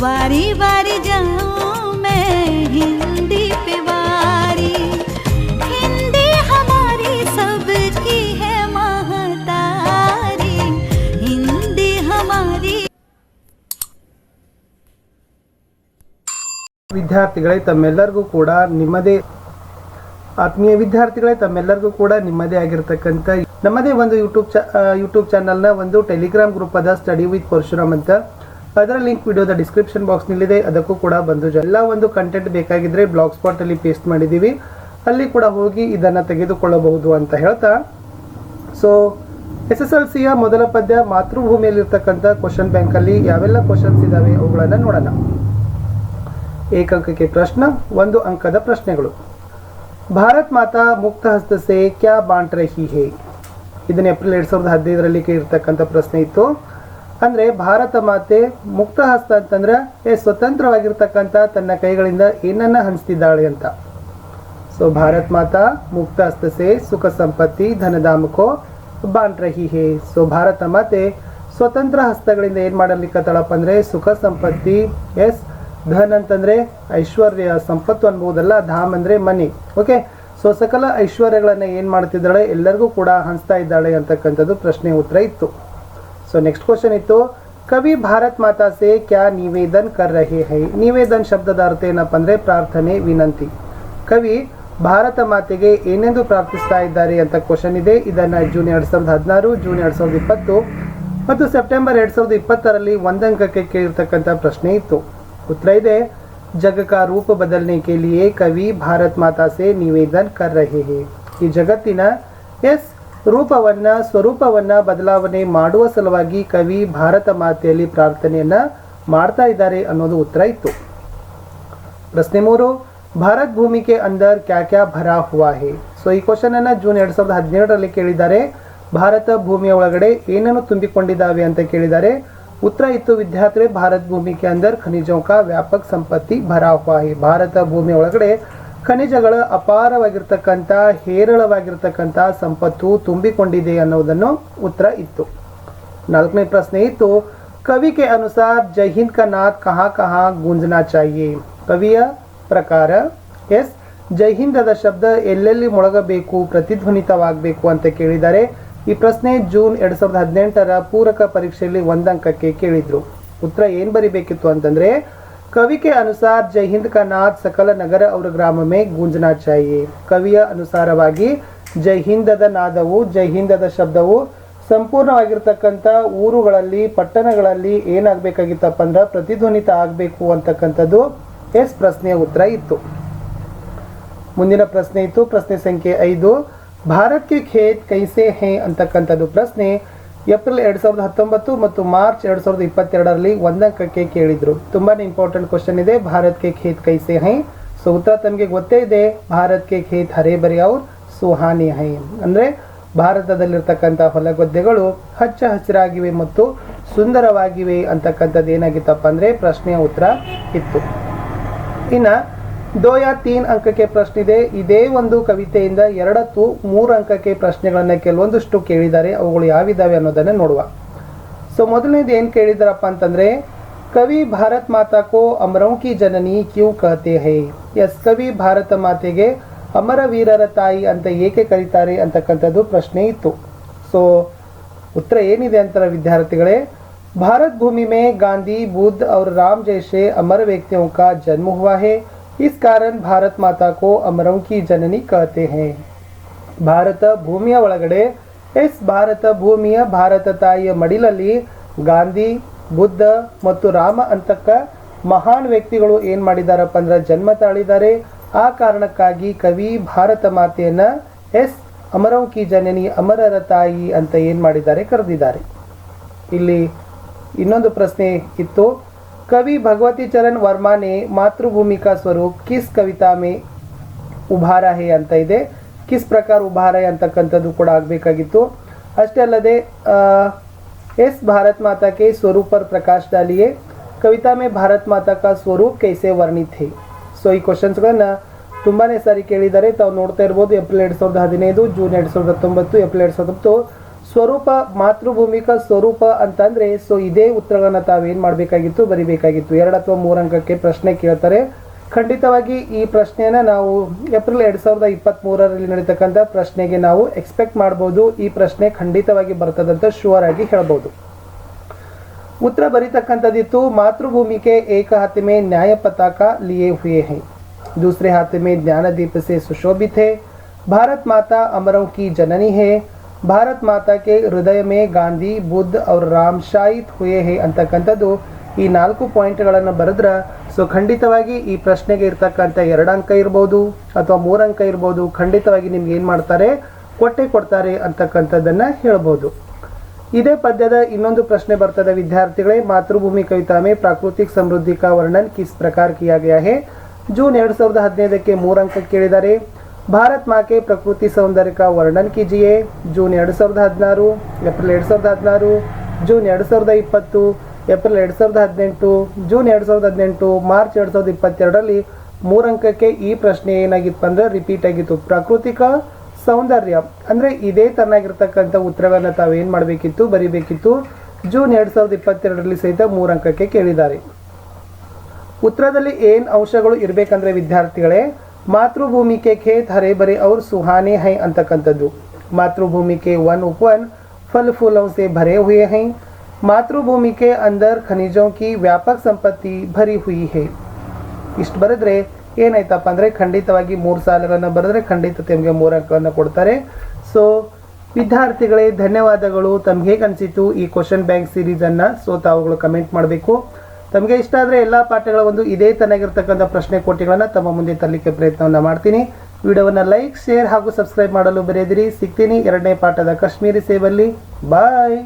बारी बारी जाऊं मैं हिंदी पे बारी, हिंदी हमारी सबकी है महतारी, हिंदी हमारी। ವಿದ್ಯಾರ್ಥಿಗಳೇ ತಮ್ಮೆಲ್ಲರಿಗೂ ಕೂಡ ನಿಮ್ಮದೇ ಆತ್ಮೀಯ ವಿದ್ಯಾರ್ಥಿಗಳೇ ತಮ್ಮೆಲ್ಲರಿಗೂ ಕೂಡ ನಿಮ್ಮದೇ ಆಗಿರತಕ್ಕಂಥ ನಮ್ಮದೇ ಒಂದು ಯೂಟ್ಯೂಬ್ ಚಾನಲ್ನ ಒಂದು ಟೆಲಿಗ್ರಾಮ್ ಗ್ರೂಪ್ ಅದ ಸ್ಟಡಿ ವಿತ್ ಪರಶುರಾಮ್ ಅಂತ. ಅದರ ಲಿಂಕ್ ವಿಡಿಯೋದ ಡಿಸ್ಕ್ರಿಪ್ಷನ್ ಬಾಕ್ಸ್ನಲ್ಲಿದೆ, ಅದಕ್ಕೂ ಕೂಡ ಬಂದು ಎಲ್ಲ ಒಂದು ಕಂಟೆಂಟ್ ಬೇಕಾಗಿದ್ದರೆ ಬ್ಲಾಗ್ ಸ್ಪಾಟಲ್ಲಿ ಪೇಸ್ಟ್ ಮಾಡಿದ್ದೀವಿ, ಅಲ್ಲಿ ಕೂಡ ಹೋಗಿ ಇದನ್ನು ತೆಗೆದುಕೊಳ್ಳಬಹುದು ಅಂತ ಹೇಳ್ತಾ, ಸೊ SSLCಯ ಮೊದಲ ಪದ್ಯ ಮಾತೃಭೂಮಿಯಲ್ಲಿರ್ತಕ್ಕಂಥ ಕ್ವಶನ್ ಬ್ಯಾಂಕಲ್ಲಿ ಯಾವೆಲ್ಲ ಕ್ವಶನ್ಸ್ ಇದ್ದಾವೆ ಅವುಗಳನ್ನು ನೋಡೋಣ. ಏಕಂಕಕ್ಕೆ ಪ್ರಶ್ನೆ, 1 ಅಂಕದ ಪ್ರಶ್ನೆಗಳು. ಭಾರತ್ ಮಾತಾ ಮುಕ್ತ ಹಸ್ತ ಸೇ ಕ್ಯಾ ಬಾಂಟ್ ರಹಿ ಹೇ? ಇದನ್ನು ಏಪ್ರಿಲ್ 2015ರಲ್ಲಿ ಕೇಳಿರ್ತಕ್ಕಂಥ ಪ್ರಶ್ನೆ ಇತ್ತು. ಅಂದರೆ ಭಾರತ ಮಾತೆ ಮುಕ್ತ ಹಸ್ತ ಅಂತಂದ್ರೆ ಸ್ವತಂತ್ರವಾಗಿರ್ತಕ್ಕಂಥ ತನ್ನ ಕೈಗಳಿಂದ ಏನನ್ನ ಹಂಚ್ತಿದ್ದಾಳೆ ಅಂತ. ಸೊ ಭಾರತ್ ಮಾತಾ ಮುಕ್ತ ಹಸ್ತ ಸೇ ಸುಖ ಸಂಪತ್ತಿ ಧನಧಾಮಕೋ ಬಾಂಟ್ ರಹಿ ಹೇ. ಸೊ ಭಾರತ ಮಾತೆ ಸ್ವತಂತ್ರ ಹಸ್ತಗಳಿಂದ ಏನು ಮಾಡಲಿಕ್ಕತ್ತಾಳಪ್ಪ ಅಂದರೆ ಸುಖ ಸಂಪತ್ತಿ, ಧನ್ ಅಂತಂದರೆ ಐಶ್ವರ್ಯ, ಸಂಪತ್ತು ಅನ್ಬೋದಲ್ಲ, ಧಾಮ್ ಅಂದರೆ ಮನಿ. ಓಕೆ, ಸೊ ಸಕಲ ಐಶ್ವರ್ಯಗಳನ್ನು ಏನು ಮಾಡ್ತಿದ್ದಾಳೆ, ಎಲ್ಲರಿಗೂ ಕೂಡ ಹಂಚ್ತಾ ಇದ್ದಾಳೆ ಅಂತಕ್ಕಂಥದ್ದು ಪ್ರಶ್ನೆ ಉತ್ತರ ಇತ್ತು. ಸೊ ನೆಕ್ಸ್ಟ್ ಕ್ವಶನ್ ಇತ್ತು, ಕವಿ ಭಾರತ್ ಮಾತಾ ಸೇ ಕ್ಯಾ ನಿವೇದನ್ ಕರ್ ರಹೆ ಹೈ? ನಿವೇದನ್ ಶಬ್ದದ ಅರ್ಥ ಏನಪ್ಪ ಅಂದರೆ ಪ್ರಾರ್ಥನೆ, ವಿನಂತಿ. ಕವಿ ಭಾರತ ಮಾತೆಗೆ ಏನೆಂದು ಪ್ರಾರ್ಥಿಸ್ತಾ ಇದ್ದಾರೆ ಅಂತ ಕ್ವಶನ್ ಇದೆ. ಇದನ್ನು ಜೂನ್ 2016, ಜೂನ್ 2020 ಮತ್ತು ಸೆಪ್ಟೆಂಬರ್ 2020ರಲ್ಲಿ 1 ಅಂಕಕ್ಕೆ ಕೇಳಿರ್ತಕ್ಕಂಥ ಪ್ರಶ್ನೆ ಇತ್ತು. उत्तर ಇದೆ, जग का रूप बदलने के लिए कवि भारत माता से निवेदन कर रहे हैं. ಈ ಜಗತ್ತಿನ ರೂಪವನ್ನ ಸ್ವರೂಪವನ್ನ ಬದಲಾವಣೆ ಮಾಡುವ ಸಲುವಾಗಿ ಕವಿ ಭಾರತ ಮಾತೆಯಲ್ಲಿ ಪ್ರಾರ್ಥನೆಯನ್ನ ಮಾಡ್ತಾ ಇದ್ದಾರೆ ಅನ್ನೋದು ಉತ್ತರ ಇತ್ತು. ಪ್ರಶ್ನೆ 3, ಭಾರತ್ ಭೂಮಿ ಕೆ ಅಂದರ್ ಕ್ಯಾ ಕ್ಯಾ ಭರಾ ಹುವಾ ಹೇ? ಸೊ ಈ ಕ್ವಶನ್ ಅನ್ನ ಜೂನ್ 2017ರಲ್ಲಿ ಕೇಳಿದ್ದಾರೆ. ಭಾರತ ಭೂಮಿಯ ಒಳಗಡೆ ಏನನ್ನು ತುಂಬಿಕೊಂಡಿದ್ದಾವೆ ಅಂತ ಕೇಳಿದ್ದಾರೆ. उत्तर इತ್ತು ವಿದ್ಯಾರ್ಥಿಗಳೇ, ಭಾರತ ಭೂಮಿ ಕೆ ಅಂದರ್ ಖನಿಜೋं का ವ್ಯಾಪಕ ಸಂಪತ್ತಿ ಭರಾ ಹುವಾ ಹೈ. ಭಾರತ ಭೂಮಿಯ ಒಳಗಡೆ ಖನಿಜಗಳ ಅಪಾರವಾಗಿರ್ತಕ್ಕಂಥ ಹೇರಳವಾಗಿರ್ತಕ್ಕಂಥ ಸಂಪತ್ತು ತುಂಬಿಕೊಂಡಿದೆ ಅನ್ನೋದನ್ನು ಉತ್ತರ ಇತ್ತು. 4ನೇ ಪ್ರಶ್ನೆ ಇತ್ತು, ಕವಿ ಕೆ ಅನುಸಾರ ಜೈ ಹಿಂದ್ ಕಾ ನಾದ್ ಕಹಾ ಕಹಾ ಗೂಂಜನಾ ಚಾಹಿಯೇ? ಕವಿಯ ಪ್ರಕಾರ ಜೈ ಹಿಂದದ ಶಬ್ದ ಎಲ್ಲೆಲ್ಲಿ ಮೊಳಗಬೇಕು, ಪ್ರತಿಧ್ವನಿತವಾಗಬೇಕು ಅಂತ ಕೇಳಿದ್ದಾರೆ. ಈ ಪ್ರಶ್ನೆ ಜೂನ್ 2018ರ ಪೂರಕ ಪರೀಕ್ಷೆಯಲ್ಲಿ 1 ಅಂಕಕ್ಕೆ ಕೇಳಿದ್ರು. ಉತ್ತರ ಏನು ಬರಿಬೇಕಿತ್ತು ಅಂತಂದ್ರೆ, ಕವಿ ಕೆ ಅನುಸಾರ ಜೈ ಹಿಂದ್ ಕಾ ನಾದ್ ಸಕಲ ನಗರ और ಗ್ರಾಮ ಮೇ ಗೂಂಜನಾ ಚಾಹಿಯೇ. ಕವಿಯ ಅನುಸಾರವಾಗಿ ಜೈ ಹಿಂದದ ನಾದವು, ಜೈ ಹಿಂದದ ಶಬ್ದವು ಸಂಪೂರ್ಣವಾಗಿರ್ತಕ್ಕಂಥ ಊರುಗಳಲ್ಲಿ, ಪಟ್ಟಣಗಳಲ್ಲಿ ಏನಾಗಬೇಕಾಗಿತ್ತಪ್ಪ ಅಂದ್ರೆ ಪ್ರತಿಧ್ವನಿತ ಆಗಬೇಕು ಅಂತಕ್ಕಂಥದ್ದು ಪ್ರಶ್ನೆಯ ಉತ್ತರ ಇತ್ತು. ಮುಂದಿನ ಪ್ರಶ್ನೆ ಇತ್ತು, ಪ್ರಶ್ನೆ ಸಂಖ್ಯೆ 5, ಭಾರತ್ ಕೆ ಖೇತ್ ಕೈಸೆ ಹೇ ಅಂತಕ್ಕಂಥದ್ದು ಪ್ರಶ್ನೆ ಏಪ್ರಿಲ್ 2019 ಮತ್ತು ಮಾರ್ಚ್ 2022ರಲ್ಲಿ 1 ಅಂಕಕ್ಕೆ ಕೇಳಿದ್ರು. ತುಂಬಾ ಇಂಪಾರ್ಟೆಂಟ್ ಕ್ವಶನ್ ಇದೆ. ಭಾರತ್ ಕೆ ಖೇತ್ ಕೈಸೆ ಹೈ? ಸೊ ಉತ್ತರ ತಮಗೆ ಗೊತ್ತೇ ಇದೆ, ಭಾರತ್ ಕೆ ಖೇತ್ ಹರೇ ಬರಿ ಔರ್ ಸುಹಾನಿ ಹೈ. ಅಂದರೆ ಭಾರತದಲ್ಲಿರ್ತಕ್ಕಂಥ ಹೊಲಗದ್ದೆಗಳು ಹಚ್ಚ ಹಸಿರಾಗಿವೆ ಮತ್ತು ಸುಂದರವಾಗಿವೆ ಅಂತಕ್ಕಂಥದ್ದು ಏನಾಗಿತ್ತಪ್ಪ ಅಂದರೆ ಪ್ರಶ್ನೆಯ ಉತ್ತರ ಇತ್ತು. ಇನ್ನು 2 या 3 ಅಂಕಕ್ಕೆ ಪ್ರಶ್ನೆ ಇದೆ. ಇದೇ ಒಂದು ಕವಿತೆಯಿಂದ 2 3 ಅಂಕಕ್ಕೆ ಪ್ರಶ್ನೆಗಳನ್ನು ಕೆಲವೊಂದಷ್ಟು ಕೇಳಿದ್ದಾರೆ. ಅವುಗಳು ಯಾವಿದ್ದಾವೆ ಅನ್ನೋದನ್ನು ನೋಡುವ. ಸೊ ಮೊದಲನೇದು ಏನು ಕೇಳಿದಾರಪ್ಪ ಅಂತಂದರೆ, ಕವಿ ಭಾರತ್ ಮಾತಾ ಕೋ ಅಮರೋಂ ಕಿ ಜನನಿ ಕ್ಯೂ ಕಹತೆ ಹೈ? ಕವಿ ಭಾರತ ಮಾತೆಗೆ ಅಮರ ವೀರರ ತಾಯಿ ಅಂತ ಏಕೆ ಕರೀತಾರೆ ಅಂತಕ್ಕಂಥದ್ದು ಪ್ರಶ್ನೆ ಇತ್ತು. ಸೊ ಉತ್ತರ ಏನಿದೆ ಅಂತಾರೆ ವಿದ್ಯಾರ್ಥಿಗಳೇ, ಭಾರತ್ ಭೂಮಿ ಮೇ ಗಾಂಧಿ, ಬುದ್ಧ और राम जैसे अमर व्यक्तियों का जन्म हुआ है, इस कारण ಭಾರತ್ ಮಾತಾ ಕೋ ಅಮರೋಂ ಕಿ ಜನನಿ ಕಹತೆ ಹೈ. ಭಾರತ ಭೂಮಿಯ ಒಳಗಡೆ ಭಾರತ ಭೂಮಿಯ ಭಾರತ ತಾಯಿಯ ಮಡಿಲಲ್ಲಿ ಗಾಂಧಿ, ಬುದ್ಧ ಮತ್ತು ರಾಮ ಅಂತಕ್ಕ ಮಹಾನ್ ವ್ಯಕ್ತಿಗಳು ಏನು ಮಾಡಿದಾರಪ್ಪ ಅಂದ್ರೆ ಜನ್ಮ ತಾಳಿದ್ದಾರೆ. ಆ ಕಾರಣಕ್ಕಾಗಿ ಕವಿ ಭಾರತ ಮಾತೆಯನ್ನ ಅಮರೋಂ ಕಿ ಜನನಿ, ಅಮರರ ತಾಯಿ ಅಂತ ಏನು ಮಾಡಿದ್ದಾರೆ, ಕರೆದಿದ್ದಾರೆ. ಇಲ್ಲಿ ಇನ್ನೊಂದು ಪ್ರಶ್ನೆ ಇತ್ತು, कवि भगवती चरण वर्मा ने मातृभूमि का स्वरूप किस कविता में उभारा है ಅಂತ ಇದೆ. किस प्रकार उभारा है ಅಂತಕ್ಕಂಥದ್ದು ಕೂಡ ಆಗಬೇಕಾಗಿತ್ತು. ಅಷ್ಟೇ ಅಲ್ಲದೆ भारत माता के स्वरूप पर प्रकाश डालिए, कविता में भारत माता का स्वरूप कैसे वर्णित है? ಸೊ ಈ ಕ್ವಶನ್ಸ್ಗಳನ್ನು ತುಂಬಾ ಸಾರಿ ಕೇಳಿದ್ದಾರೆ. ತಾವು ನೋಡ್ತಾ ಇರ್ಬೋದು, ಏಪ್ರಿಲ್ 2015, ಜೂನ್ 2019, ಏಪ್ರಿಲ್ 2019. ಸ್ವರೂಪ ಮಾತೃಭೂಮಿಕ ಸ್ವರೂಪ ಅಂತಂದರೆ ಸೊ ಇದೇ ಉತ್ತರಗಳನ್ನು ತಾವೇನು ಮಾಡಬೇಕಾಗಿತ್ತು, ಬರಿಬೇಕಾಗಿತ್ತು. 2 ಅಥವಾ 3 ಅಂಕಕ್ಕೆ ಪ್ರಶ್ನೆ ಕೇಳ್ತಾರೆ. ಖಂಡಿತವಾಗಿ ಈ ಪ್ರಶ್ನೆಯನ್ನು ನಾವು ಏಪ್ರಿಲ್ 2023ರಲ್ಲಿ ನಡೀತಕ್ಕಂಥ ಪ್ರಶ್ನೆಗೆ ನಾವು ಎಕ್ಸ್ಪೆಕ್ಟ್ ಮಾಡ್ಬೋದು. ಈ ಪ್ರಶ್ನೆ ಖಂಡಿತವಾಗಿ ಬರ್ತದಂತ ಶೂರ್ ಆಗಿ ಹೇಳ್ಬೋದು. उत्तर बरीतಕ್ಕಂಥದ್ದಿತ್ತು मातृभूमि के एक हाथ में न्याय पताका लिए हुए हैं, दूसरे हाथ में ज्ञानदीप से सुशोभित है, भारत माता अमरों की जननी है, भारत माता के हृदय में ಗಾಂಧಿ ಬುದ್ಧ और ರಾಮ್ ಶಾಯಿತ್ हुए हैं ಅಂತಕ್ಕಂಥದ್ದು ಈ 4 ಪಾಯಿಂಟ್ಗಳನ್ನು ಬರೆದ್ರೆ ಸೊ ಖಂಡಿತವಾಗಿ ಈ ಪ್ರಶ್ನೆಗೆ ಇರ್ತಕ್ಕಂಥ 2 ಅಂಕ ಇರ್ಬೋದು ಅಥವಾ 3 ಅಂಕ ಇರ್ಬೋದು. ಖಂಡಿತವಾಗಿ ನಿಮ್ಗೆ ಏನು ಮಾಡ್ತಾರೆ, ಕೊಡ್ತಾರೆ ಅಂತಕ್ಕಂಥದ್ದನ್ನು ಹೇಳ್ಬೋದು. इधे पद्यद इन्नोंदु प्रश्ने बर्तदे विद्यार्थिगळे, मातृभूमि कविता में प्राकृतिक समृद्धि का वर्णन किस प्रकार किया गया है. जून 2015 के 3 अंक केಳಿದರೆ. भारत माँ के प्रकृति सौंदर्य का वर्णन कीजिए. जून 2016, एप्रिल 2016, जून 2020, एप्रिल 2018, जून 2018, मार्च 2022ರಲ್ಲಿ 3 ಅಂಕಕ್ಕೆ ಈ ಪ್ರಶ್ನೆ ಏನಾಗಿತ್ತು ಅಂದ್ರೆ ರಿಪೀಟ್ ಆಗಿತ್ತು. ಪ್ರಾಕೃತಿಕ ಸೌಂದರ್ಯ ಅಂದರೆ ಇದೇ ತರನಾಗಿರ್ತಕ್ಕಂಥ ಉತ್ತರಗಳನ್ನು ತಾವೇನು ಮಾಡಬೇಕಿತ್ತು, ಬರಿಬೇಕಿತ್ತು. ಜೂನ್ 2022ರಲ್ಲಿ ಸಹಿತ 3 ಅಂಕಕ್ಕೆ ಕೇಳಿದ್ದಾರೆ. ಉತ್ತರದಲ್ಲಿ ಏನು ಅಂಶಗಳು ಇರಬೇಕಂದ್ರೆ ವಿದ್ಯಾರ್ಥಿಗಳೇ, मातृभूमि के खेत हरे भरे और सुहाने हैं ಅಂತಕ್ಕಂಥದ್ದು. मातृभूमि के वन उपवन फल फूलों से भरे हुए हैं. मातृभूमि के अंदर खनिजों की व्यापक संपत्ति भरी हुई है. ಇಷ್ಟು ಬರೆದ್ರೆ ಏನಾಯ್ತಪ್ಪ ಅಂದರೆ ಖಂಡಿತವಾಗಿ 3 ಸಾಲುಗಳನ್ನು ಬರೆದ್ರೆ ಖಂಡಿತ ನಿಮಗೆ 3 ಅಂಕಗಳನ್ನು ಕೊಡ್ತಾರೆ. ಸೊ ವಿದ್ಯಾರ್ಥಿಗಳೇ ಧನ್ಯವಾದಗಳು. ತಮ್ಗೆ ಹೇಗೆ ಅನಿಸಿತು ಈ ಕ್ವಶನ್ ಬ್ಯಾಂಕ್ ಸೀರೀಸನ್ನು? ಸೊ ತಾವುಗಳು ಕಮೆಂಟ್ ಮಾಡಬೇಕು. ತಮಗೆ ಇಷ್ಟ ಆದರೆ ಎಲ್ಲ ಪಾಠಗಳ ಒಂದು ಇದೇ ತನಗಿರ್ತಕ್ಕಂಥ ಪ್ರಶ್ನೆ ಕೋಟಿಗಳನ್ನು ತಮ್ಮ ಮುಂದೆ ತರಲಿಕ್ಕೆ ಪ್ರಯತ್ನವನ್ನು ಮಾಡ್ತೀನಿ. ವಿಡಿಯೋವನ್ನು ಲೈಕ್, ಶೇರ್ ಹಾಗೂ ಸಬ್ಸ್ಕ್ರೈಬ್ ಮಾಡಲು ಬರೆಯದಿರಿ. ಸಿಗ್ತೀನಿ 2ನೇ ಪಾಠದ ಕಾಶ್ಮೀರಿ ಸೇವಲ್ಲಿ. ಬಾಯ್.